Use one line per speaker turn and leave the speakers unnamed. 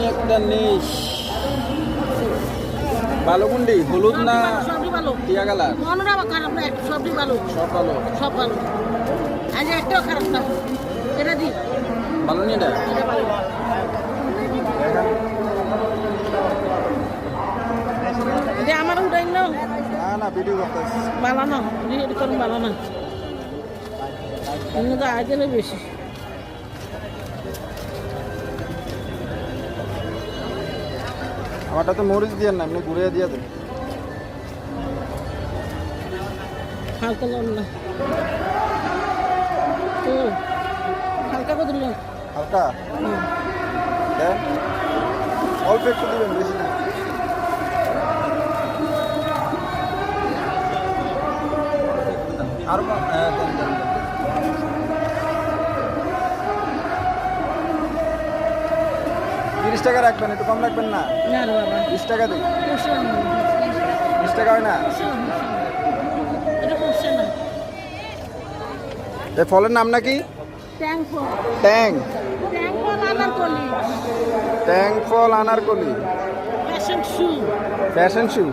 একটা নিস বালুগুন্ডি হলুদ না
সবই ভালো
টিয়া কালার
মনটা খারাপ না সবই ভালো
সব ভালো
সব ভালো আজ একটাও খারাপ না এটা দি
ভালো নি এটা
এটা ভালো এটা আমার উঠাই না
না না ভিডিও করতেছি
ভালো না এটা কোন ভালো না অন্য তো আগে বেশি
আমারটা তো মরিচ দিয়ে না এমনি ঘুরিয়ে দিয়ে দেন
হালকা লোন না ও হালকা কত লোন
হালকা দেন অল্প একটু দিবেন বেশি না আর হ্যাঁ দেন দেন 30 টাকা রাখবেন একটু কম রাখবেন না
না রে বাবা
20 টাকা দিই
করছে না
20 টাকা হয় না
এটা করছে না
এই ফলের নাম নাকি
ট্যাঙ্ক ফল
ট্যাং
ট্যাঙ্ক ফল আনার কলি
ট্যাং ফল আনারকলি
ফ্যাশন শু
ফ্যাশন শু